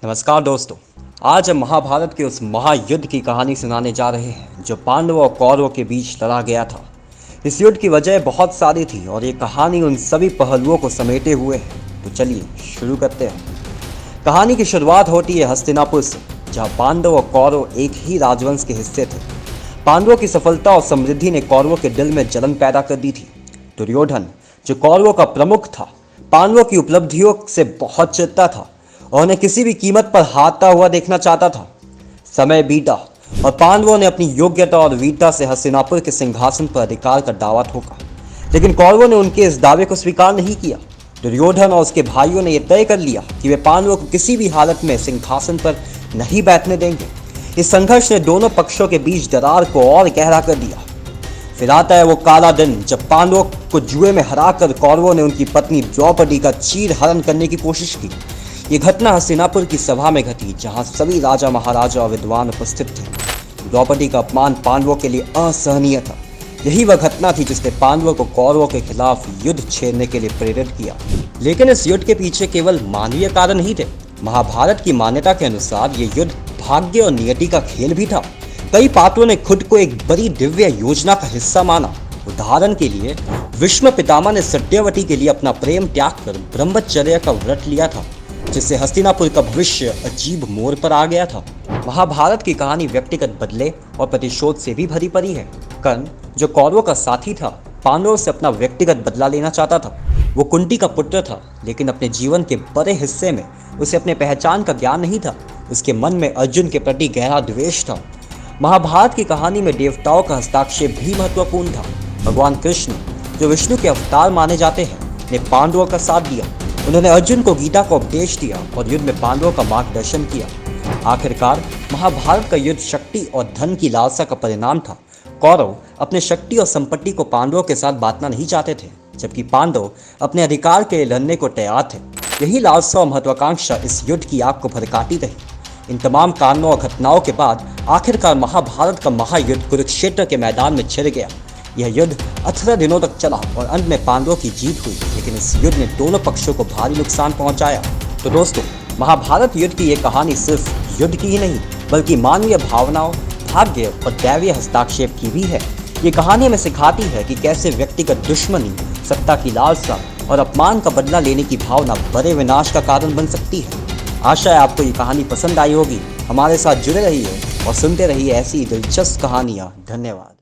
नमस्कार दोस्तों। आज हम महाभारत के उस महायुद्ध की कहानी सुनाने जा रहे हैं जो पांडवों और कौरवों के बीच लड़ा गया था। इस युद्ध की वजह बहुत सारी थी और ये कहानी उन सभी पहलुओं को समेटे हुए है। तो चलिए शुरू करते हैं। कहानी की शुरुआत होती है हस्तिनापुर से, जहाँ पांडव और कौरव एक ही राजवंश के हिस्से थे। पांडवों की सफलता और समृद्धि ने कौरवों के दिल में जलन पैदा कर दी थी। दुर्योधन, जो कौरवों का प्रमुख था, पांडवों की उपलब्धियों से बहुत चिढ़ता था और उन्हें किसी भी कीमत पर हारता हुआ देखना चाहता था। समय बीता और पांडवों ने अपनी योग्यता और वीरता से हस्तिनापुर के सिंहासन पर अधिकार का दावा ठोका, लेकिन कौरवों ने उनके इस दावे को स्वीकार नहीं किया। दुर्योधन और उसके भाइयों ने यह तय कर लिया कि वे पांडवों को किसी भी हालत में सिंहासन पर नहीं बैठने देंगे। इस संघर्ष ने दोनों पक्षों के बीच दरार को और गहरा कर दिया। फिर आता है वो काला दिन जब पांडवों को जुए में हराकर कौरवों ने उनकी पत्नी द्रौपदी का चीर हरण करने की कोशिश की। ये घटना हस्तिनापुर की सभा में घटी, जहां सभी राजा महाराजा और विद्वान उपस्थित थे। द्रौपदी का अपमान पांडवों के लिए असहनीय था। यही वह घटना थी जिसने पांडवों को कौरवों के खिलाफ युद्ध छेड़ने के लिए प्रेरित किया। लेकिन इस युद्ध के पीछे केवल मानवीय कारण नहीं थे। महाभारत की मान्यता के अनुसार ये युद्ध भाग्य और नियति का खेल भी था। कई पात्रों ने खुद को एक बड़ी दिव्य योजना का हिस्सा माना। उदाहरण के लिए भीष्म पितामह ने सत्यवती के लिए अपना प्रेम त्याग कर ब्रह्मचर्य का व्रत लिया था, जिससे हस्तिनापुर का भविष्य अजीब मोड़ पर आ गया था। महाभारत की कहानी व्यक्तिगत बदले और प्रतिशोध से भी भरी पड़ी है। कर्ण, जो कौरवों का साथी था, पांडवों से अपना व्यक्तिगत बदला लेना चाहता था। वो कुंती का पुत्र था, लेकिन अपने जीवन के बड़े हिस्से में उसे अपने पहचान का ज्ञान नहीं था। उसके मन में अर्जुन के प्रति गहरा द्वेष था। महाभारत की कहानी में देवताओं का हस्तक्षेप भी महत्वपूर्ण था। भगवान कृष्ण, जो विष्णु के अवतार माने जाते हैं, ने पांडवों का साथ दिया। उन्होंने अर्जुन को गीता का उपदेश दिया और युद्ध में पांडवों का मार्गदर्शन किया। आखिरकार महाभारत का युद्ध शक्ति और धन की लालसा का परिणाम था। कौरव अपने शक्ति और संपत्ति को पांडवों के साथ बांटना नहीं चाहते थे, जबकि पांडव अपने अधिकार के लिए लड़ने को तैयार थे। यही लालसा और महत्वाकांक्षा इस युद्ध की आग को भड़काती रही। इन तमाम कारणों और घटनाओं के बाद आखिरकार महाभारत का महायुद्ध कुरुक्षेत्र के मैदान में छिड़ गया। यह युद्ध 18 दिनों तक चला और अंत में पांडवों की जीत हुई, लेकिन इस युद्ध ने दोनों पक्षों को भारी नुकसान पहुंचाया। तो दोस्तों, महाभारत युद्ध की यह कहानी सिर्फ युद्ध की ही नहीं, बल्कि मानवीय भावनाओं, भाग्य और दैवीय हस्तक्षेप की भी है। ये कहानी हमें सिखाती है कि कैसे व्यक्तिगत दुश्मनी, सत्ता की लालसा और अपमान का बदला लेने की भावना बड़े विनाश का कारण बन सकती है। आशा है आपको ये कहानी पसंद आई होगी। हमारे साथ जुड़े रहिए और सुनते रहिए ऐसी दिलचस्प कहानियाँ। धन्यवाद।